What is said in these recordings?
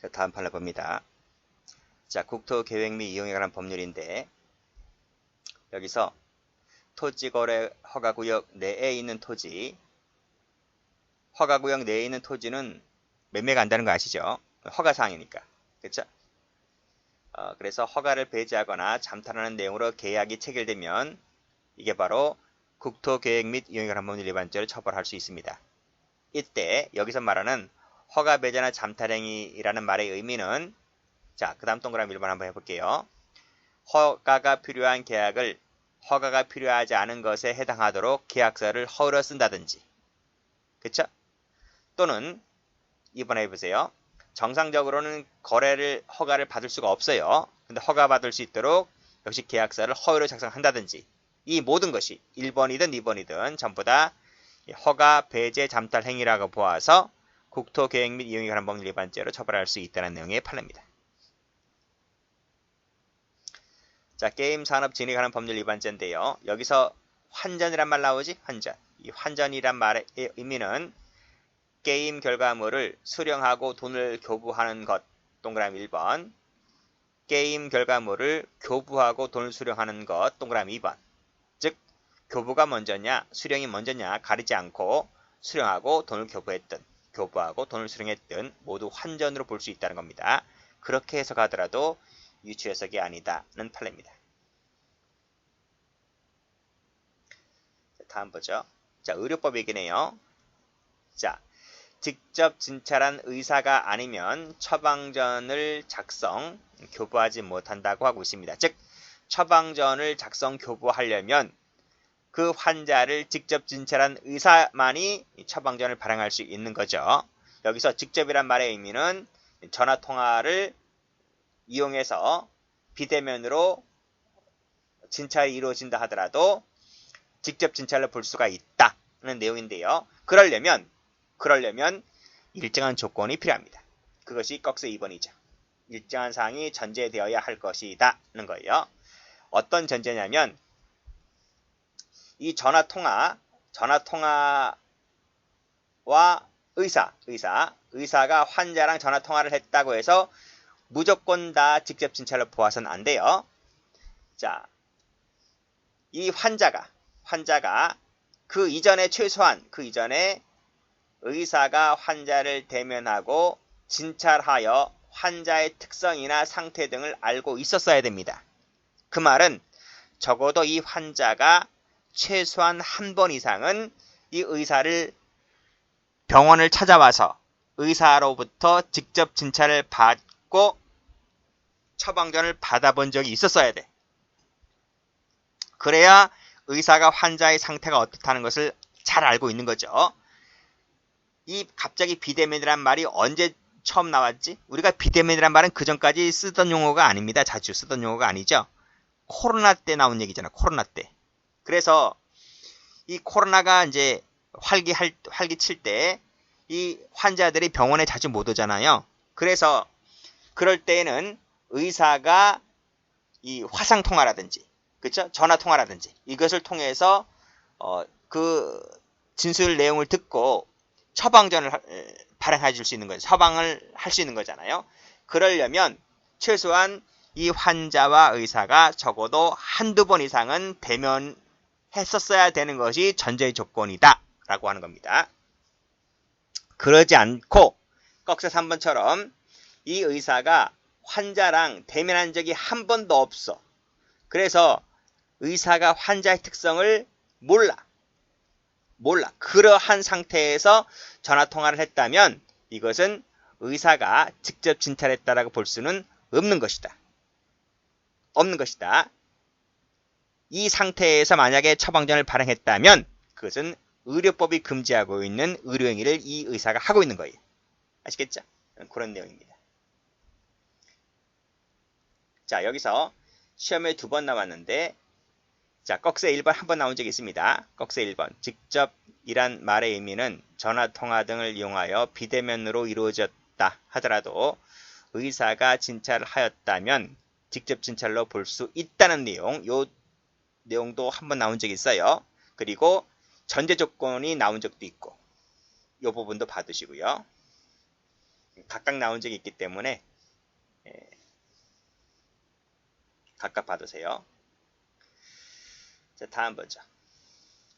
자, 다음 판을 봅니다. 자, 국토계획 및 이용에 관한 법률인데 여기서 토지거래 허가구역 내에 있는 토지, 허가구역 내에 있는 토지는 매매가 안 되는 거 아시죠? 허가사항이니까. 그렇죠? 그래서 허가를 배제하거나 잠탈하는 내용으로 계약이 체결되면 이게 바로 국토계획 및 이용에 관한 법률 위반죄로 처벌할 수 있습니다. 이때 여기서 말하는 허가 배제나 잠탈행위라는 말의 의미는 자, 그 다음 동그라미 1번 한번 해볼게요. 허가가 필요한 계약을 허가가 필요하지 않은 것에 해당하도록 계약서를 허울어 쓴다든지, 그쵸? 또는 2번 해보세요. 정상적으로는 허가를 받을 수가 없어요. 근데 허가 받을 수 있도록 역시 계약서를 허위로 작성한다든지, 이 모든 것이 1번이든 2번이든 전부 다 허가 배제 잠탈 행위라고 보아서 국토계획 및 이용에 관한 법률 위반죄로 처벌할 수 있다는 내용의 판례입니다. 자, 게임 산업 진행에 관한 법률 위반죄인데요. 여기서 환전이란 말 나오지? 환전. 이 환전이란 말의 의미는 게임 결과물을 수령하고 돈을 교부하는 것. 동그라미 1번. 게임 결과물을 교부하고 돈을 수령하는 것. 동그라미 2번. 즉, 교부가 먼저냐, 수령이 먼저냐 가리지 않고 수령하고 돈을 교부하고 돈을 수령했든 모두 환전으로 볼 수 있다는 겁니다. 그렇게 해석하더라도 유추해석이 아니다는 판례입니다. 다음 보죠. 자, 의료법 얘기네요. 자, 직접 진찰한 의사가 아니면 처방전을 작성, 교부하지 못한다고 하고 있습니다. 즉, 처방전을 작성, 교부하려면 그 환자를 직접 진찰한 의사만이 처방전을 발행할 수 있는 거죠. 여기서 직접이란 말의 의미는 전화통화를 이용해서 비대면으로 진찰이 이루어진다 하더라도 직접 진찰로 볼 수가 있다는 내용인데요. 그러려면 일정한 조건이 필요합니다. 그것이 꺽쇠 2번이죠. 일정한 사항이 전제되어야 할 것이다는 거예요. 어떤 전제냐면 이 전화통화와 의사가 환자랑 전화통화를 했다고 해서 무조건 다 직접 진찰로 보아서는 안 돼요. 자, 이 환자가 그 이전에 의사가 환자를 대면하고 진찰하여 환자의 특성이나 상태 등을 알고 있었어야 됩니다. 그 말은 적어도 이 환자가 최소한 한 번 이상은 이 의사를 병원을 찾아와서 의사로부터 직접 진찰을 받고 처방전을 받아본 적이 있었어야 돼. 그래야 의사가 환자의 상태가 어떻다는 것을 잘 알고 있는 거죠. 이 갑자기 비대면이란 말이 언제 처음 나왔지? 우리가 비대면이란 말은 그전까지 쓰던 용어가 아닙니다. 자주 쓰던 용어가 아니죠. 코로나 때 나온 얘기잖아. 코로나 때. 그래서 이 코로나가 이제 활기칠 때 이 환자들이 병원에 자주 못 오잖아요. 그래서 그럴 때에는 의사가 이 화상통화라든지, 그쵸? 전화통화라든지 이것을 통해서 그 진술 내용을 듣고 처방전을 발행해 줄 수 있는 거죠. 처방을 할 수 있는 거잖아요. 그러려면 최소한 이 환자와 의사가 적어도 한두 번 이상은 대면했었어야 되는 것이 전제 조건이다 라고 하는 겁니다. 그러지 않고 꺽쇠 3번처럼 이 의사가 환자랑 대면한 적이 한 번도 없어. 그래서 의사가 환자의 특성을 몰라. 그러한 상태에서 전화통화를 했다면 이것은 의사가 직접 진찰했다라고 볼 수는 없는 것이다. 이 상태에서 만약에 처방전을 발행했다면 그것은 의료법이 금지하고 있는 의료행위를 이 의사가 하고 있는 거예요. 아시겠죠? 그런 내용입니다. 자, 여기서 시험에 2번 나왔는데 자, 꺽쇠 1번 한 번 나온 적이 있습니다. 꺽쇠 1번. 직접이란 말의 의미는 전화통화 등을 이용하여 비대면으로 이루어졌다 하더라도 의사가 진찰을 하였다면 직접 진찰로 볼 수 있다는 내용, 요 내용도 한 번 나온 적이 있어요. 그리고 전제 조건이 나온 적도 있고 이 부분도 받으시고요. 각각 나온 적이 있기 때문에 각각 받으세요. 자, 다음 보죠.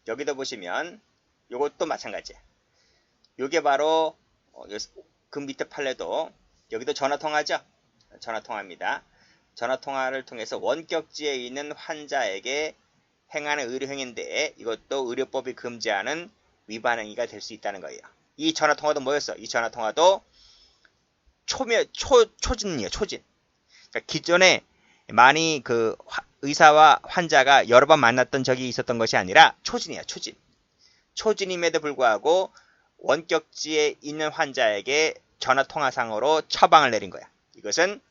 여기도 보시면 요것도 마찬가지예요. 요게 바로 그 밑에 판례도 여기도 전화통화죠. 전화통화입니다. 전화통화를 통해서 원격지에 있는 환자에게 행하는 의료행위인데 이것도 의료법이 금지하는 위반행위가 될 수 있다는 거예요. 이 전화통화도 뭐였어? 이 전화통화도 초진이에요. 초진. 그러니까 기존에 많이 그 의사와 환자가 여러 번 만났던 적이 있었던 것이 아니라 초진이에요. 초진. 초진임에도 불구하고 원격지에 있는 환자에게 전화통화상으로 처방을 내린 거야. 이것은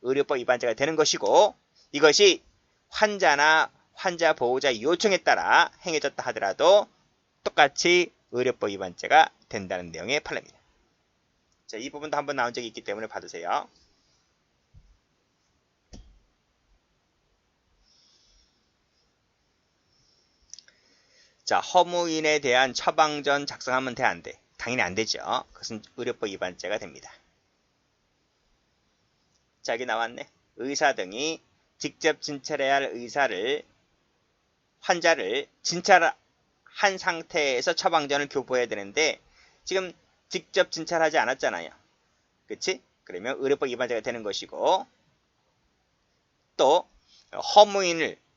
의료법 위반죄가 되는 것이고 이것이 환자나 환자 보호자 요청에 따라 행해졌다 하더라도 똑같이 의료법 위반죄가 된다는 내용의 판례입니다. 자, 이 부분도 한번 나온 적이 있기 때문에 받으세요. 자, 허무인에 대한 처방전 작성하면 돼, 안 돼? 당연히 안 되죠. 그것은 의료법 위반죄가 됩니다. 자, 여기 나왔네. 의사 등이 직접 진찰해야 할 환자를 진찰한 상태에서 처방전을 교부해야 되는데 지금 직접 진찰하지 않았잖아요. 그치? 그러면 의료법 위반죄가 되는 것이고 또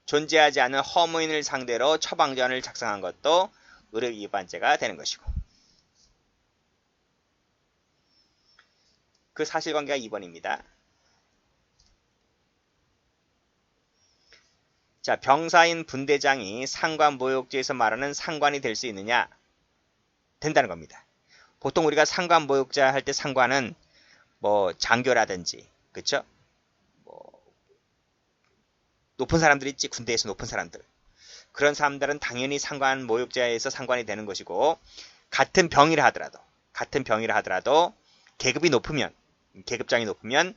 존재하지 않은 허무인을 상대로 처방전을 작성한 것도 의료 위반죄가 되는 것이고 그 사실관계가 2번입니다. 자, 병사인 분대장이 상관모욕죄에서 말하는 상관이 될 수 있느냐? 된다는 겁니다. 보통 우리가 상관모욕죄 할 때 상관은 뭐 장교라든지 그쵸? 뭐 높은 사람들 있지, 군대에서 높은 사람들. 그런 사람들은 당연히 상관모욕죄에서 상관이 되는 것이고 같은 병이라 하더라도 계급장이 높으면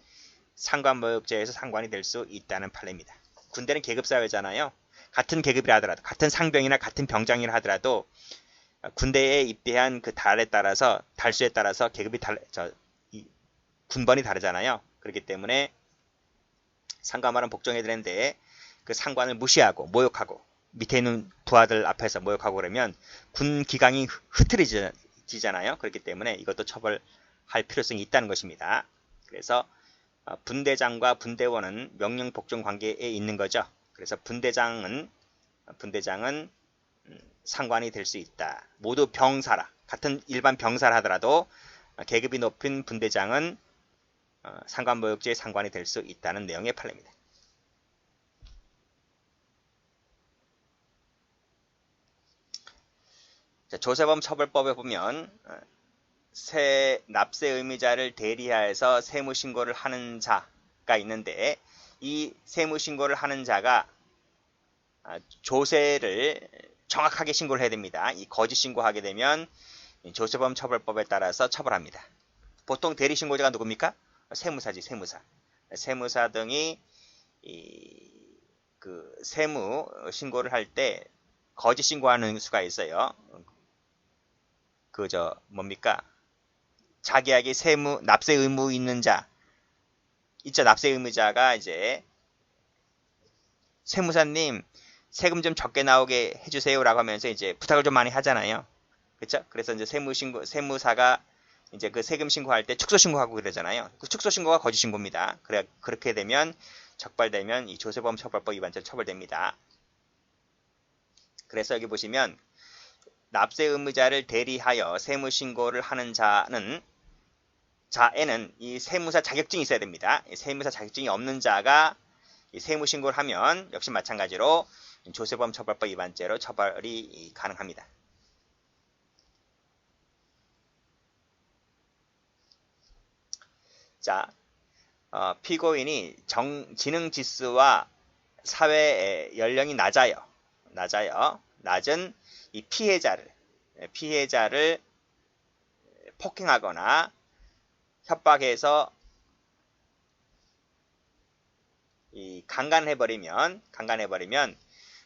상관모욕죄에서 상관이 될 수 있다는 판례입니다. 군대는 계급사회잖아요. 같은 계급이라 하더라도 같은 상병이나 같은 병장이라 하더라도 군대에 입대한 그 달수에 따라서 계급이 군번이 다르잖아요. 그렇기 때문에 상관말은 복종해야 되는데 그 상관을 무시하고 모욕하고 밑에 있는 부하들 앞에서 모욕하고 그러면 군 기강이 흐트러지잖아요. 그렇기 때문에 이것도 처벌할 필요성이 있다는 것입니다. 그래서 분대장과 분대원은 명령 복종 관계에 있는 거죠. 그래서 분대장은 상관이 될 수 있다. 모두 병사라. 같은 일반 병사라 하더라도 계급이 높은 분대장은 상관모욕죄에 상관이 될 수 있다는 내용의 판례입니다. 자, 조세범 처벌법에 보면 납세 의무자를 대리하여서 세무신고를 하는 자가 있는데 이 세무신고를 하는 자가 조세를 정확하게 신고를 해야 됩니다. 이 거짓 신고하게 되면 조세범 처벌법에 따라서 처벌합니다. 보통 대리신고자가 누굽니까? 세무사지, 세무사. 세무사 등이 그 세무 신고를 할 때 거짓 신고하는 수가 있어요. 뭡니까? 자기에게 납세 의무 있는 자 있죠. 납세 의무자가 이제 세무사님 세금 좀 적게 나오게 해주세요라고 하면서 이제 부탁을 좀 많이 하잖아요. 그렇죠? 그래서 이제 세무사가 이제 그 세금 신고할 때 축소 신고하고 그러잖아요. 그 축소 신고가 거짓 신고입니다. 그렇게 되면 적발되면 이 조세범 처벌법 위반죄로 처벌됩니다. 그래서 여기 보시면 납세 의무자를 대리하여 세무 신고를 하는 자에는 이 세무사 자격증이 있어야 됩니다. 이 세무사 자격증이 없는 자가 이 세무 신고를 하면 역시 마찬가지로 조세범 처벌법 위반죄로 처벌이 가능합니다. 자, 피고인이 지능 지수와 사회 연령이 낮은 이 피해자를 폭행하거나 협박해서 강간해버리면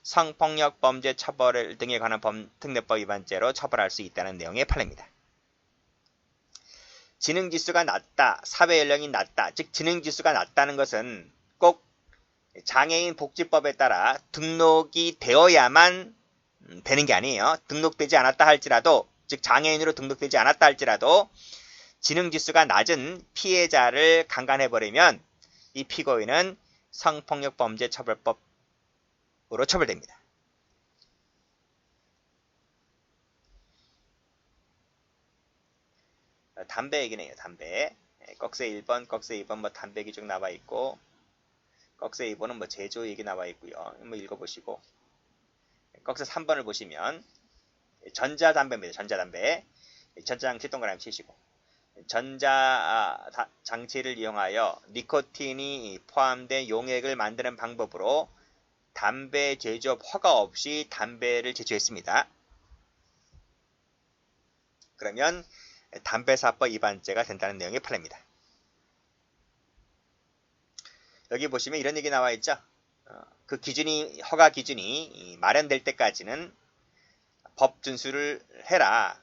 성폭력 범죄 처벌 등에 관한 특례법 위반죄로 처벌할 수 있다는 내용의 판례입니다. 지능지수가 낮다, 사회연령이 낮다, 즉 지능지수가 낮다는 것은 꼭 장애인 복지법에 따라 등록이 되어야만 되는 게 아니에요. 등록되지 않았다 할지라도, 즉 장애인으로 등록되지 않았다 할지라도 지능지수가 낮은 피해자를 강간해버리면 이 피고인은 성폭력범죄처벌법으로 처벌됩니다. 담배 얘기네요. 담배. 꺽쇠 1번, 꺽쇠 2번 뭐 담배 기준 나와 있고, 꺽쇠 2번은 뭐 제조 얘기 나와 있고요. 한번 읽어보시고, 꺽쇠 3번을 보시면 전자담배입니다. 전자담배. 전자장치 동그라미 치시고, 전자장치를 이용하여 니코틴이 포함된 용액을 만드는 방법으로 담배 제조업 허가 없이 담배를 제조했습니다. 그러면 담배사법 위반죄가 된다는 내용의 판례입니다. 여기 보시면 이런 얘기 나와 있죠. 그 기준이, 허가 기준이 마련될 때까지는 법 준수를 해라.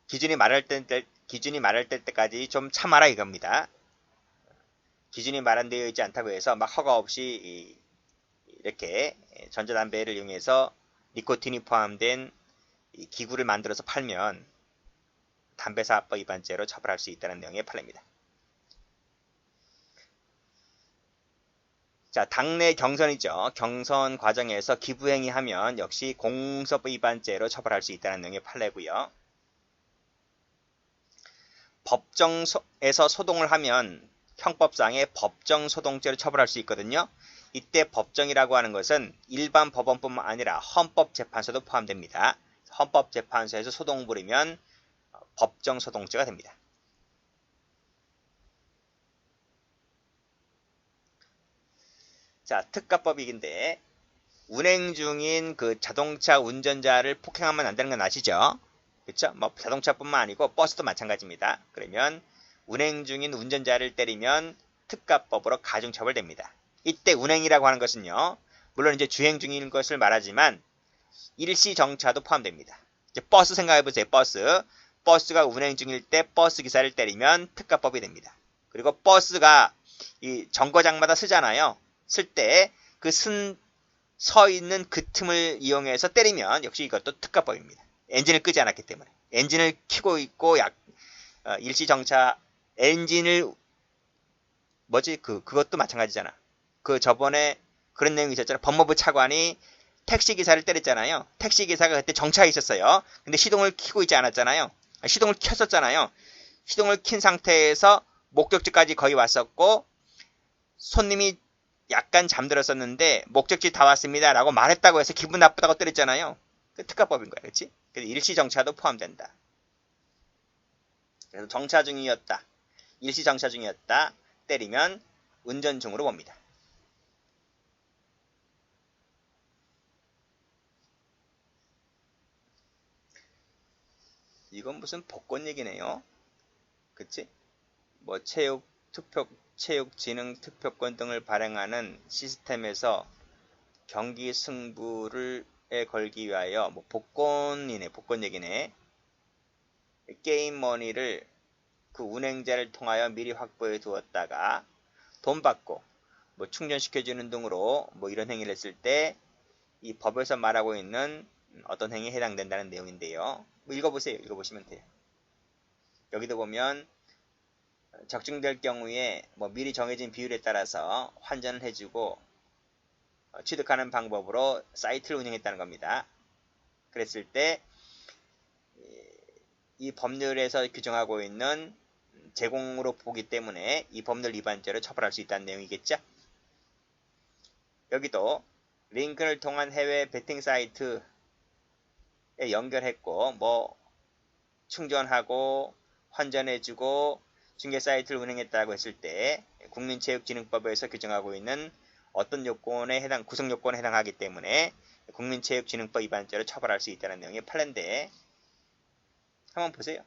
기준이 마련될 때까지 좀 참아라 이겁니다. 기준이 마련되어 있지 않다고 해서 막 허가 없이 이렇게 전자담배를 이용해서 니코틴이 포함된 기구를 만들어서 팔면 담배사법 위반죄로 처벌할 수 있다는 내용의 판례입니다. 자, 당내 경선이죠. 경선 과정에서 기부행위하면 역시 공소법 위반죄로 처벌할 수 있다는 내용의 판례고요. 법정에서 소동을 하면 형법상의 법정소동죄로 처벌할 수 있거든요. 이때 법정이라고 하는 것은 일반 법원뿐만 아니라 헌법재판소도 포함됩니다. 헌법재판소에서 소동을 부리면 법정소동죄가 됩니다. 자, 특가법이긴데 운행 중인 그 자동차 운전자를 폭행하면 안 되는 건 아시죠? 그렇죠? 뭐 자동차뿐만 아니고 버스도 마찬가지입니다. 그러면 운행 중인 운전자를 때리면 특가법으로 가중처벌됩니다. 이때 운행이라고 하는 것은요, 물론 이제 주행 중인 것을 말하지만 일시정차도 포함됩니다. 이제 버스 생각해보세요. 버스가 운행 중일 때 버스 기사를 때리면 특가법이 됩니다. 그리고 버스가 이 정거장마다 쓰잖아요. 쓸 때 그 서 있는 그 틈을 이용해서 때리면 역시 이것도 특가법입니다. 엔진을 끄지 않았기 때문에. 엔진을 켜고 있고 일시정차 엔진을 그것도 마찬가지잖아. 그 저번에 그런 내용이 있었잖아. 법무부 차관이 택시기사를 때렸잖아요. 택시기사가 그때 정차해 있었어요. 근데 시동을 켜고 있지 않았잖아요. 시동을 켰었잖아요. 시동을 킨 상태에서 목적지까지 거의 왔었고 손님이 약간 잠들었었는데 목적지 다 왔습니다 라고 말했다고 해서 기분 나쁘다고 때렸잖아요. 그 특가법인 거야. 그렇지? 그래서 일시정차도 포함된다. 그래서 정차 중이었다. 일시정차 중이었다. 때리면 운전 중으로 봅니다. 이건 무슨 복권 얘기네요. 그치? 뭐 체육진흥투표권 등을 발행하는 시스템에서 경기 승부를 걸기 위하여 뭐 복권 얘기네. 게임 머니를 그 운행자를 통하여 미리 확보해 두었다가 돈 받고 뭐 충전시켜주는 등으로 뭐 이런 행위를 했을 때 이 법에서 말하고 있는 어떤 행위에 해당된다는 내용인데요. 뭐 읽어보시면 돼요. 여기도 보면 적중될 경우에 뭐 미리 정해진 비율에 따라서 환전을 해주고 취득하는 방법으로 사이트를 운영했다는 겁니다. 그랬을 때 이 법률에서 규정하고 있는 제공으로 보기 때문에 이 법률 위반죄로 처벌할 수 있다는 내용이겠죠. 여기도 링크를 통한 해외 베팅 사이트에 연결했고 뭐 충전하고 환전해주고 중개 사이트를 운영했다고 했을 때 국민체육진흥법에서 규정하고 있는 어떤 구성 요건에 해당하기 때문에 국민체육진흥법 위반죄로 처벌할 수 있다는 내용의 판례인데 한번 보세요.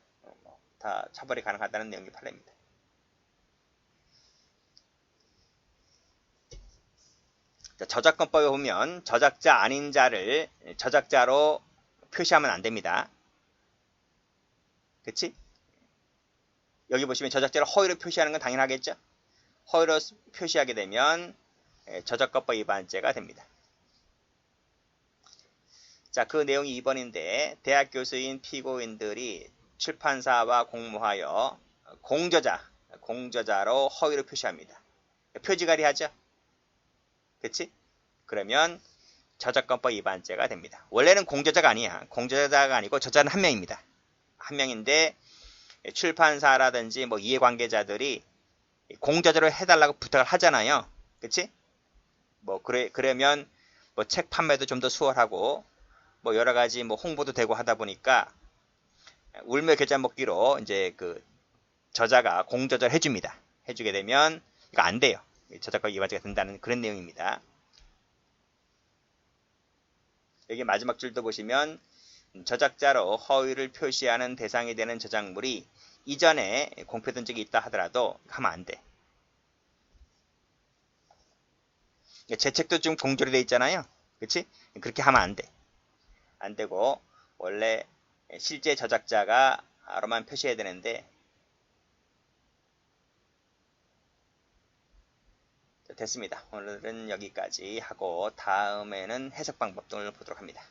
다 처벌이 가능하다는 내용의 판례입니다. 저작권법에 보면 저작자 아닌 자를 저작자로 표시하면 안 됩니다. 그치? 여기 보시면 저작자를 허위로 표시하는 건 당연하겠죠? 허위로 표시하게 되면 저작권법 위반죄가 됩니다. 자, 그 내용이 2번인데 대학 교수인 피고인들이 출판사와 공모하여 공저자로 허위로 표시합니다. 표지가리 하죠? 그치? 그러면 저작권법 위반죄가 됩니다. 원래는 공저자가 아니야. 공저자가 아니고 저자는 한 명입니다. 한 명인데 출판사라든지 뭐 이해관계자들이 공저자로 해달라고 부탁을 하잖아요. 그치? 뭐 그러면 뭐 책 판매도 좀 더 수월하고 뭐 여러 가지 뭐 홍보도 되고 하다 보니까 울며 겨자 먹기로 이제 그 저자가 공저자를 해줍니다. 해주게 되면 이거 안 돼요. 저작권 위반죄가 된다는 그런 내용입니다. 여기 마지막 줄도 보시면 저작자로 허위를 표시하는 대상이 되는 저작물이 이전에 공표된 적이 있다 하더라도 하면 안 돼. 제 책도 좀 공조리 돼 있잖아요. 그치? 그렇게 하면 안 돼. 안 되고 원래 실제 저작자가로만 표시해야 되는데 됐습니다. 오늘은 여기까지 하고 다음에는 해석 방법 등을 보도록 합니다.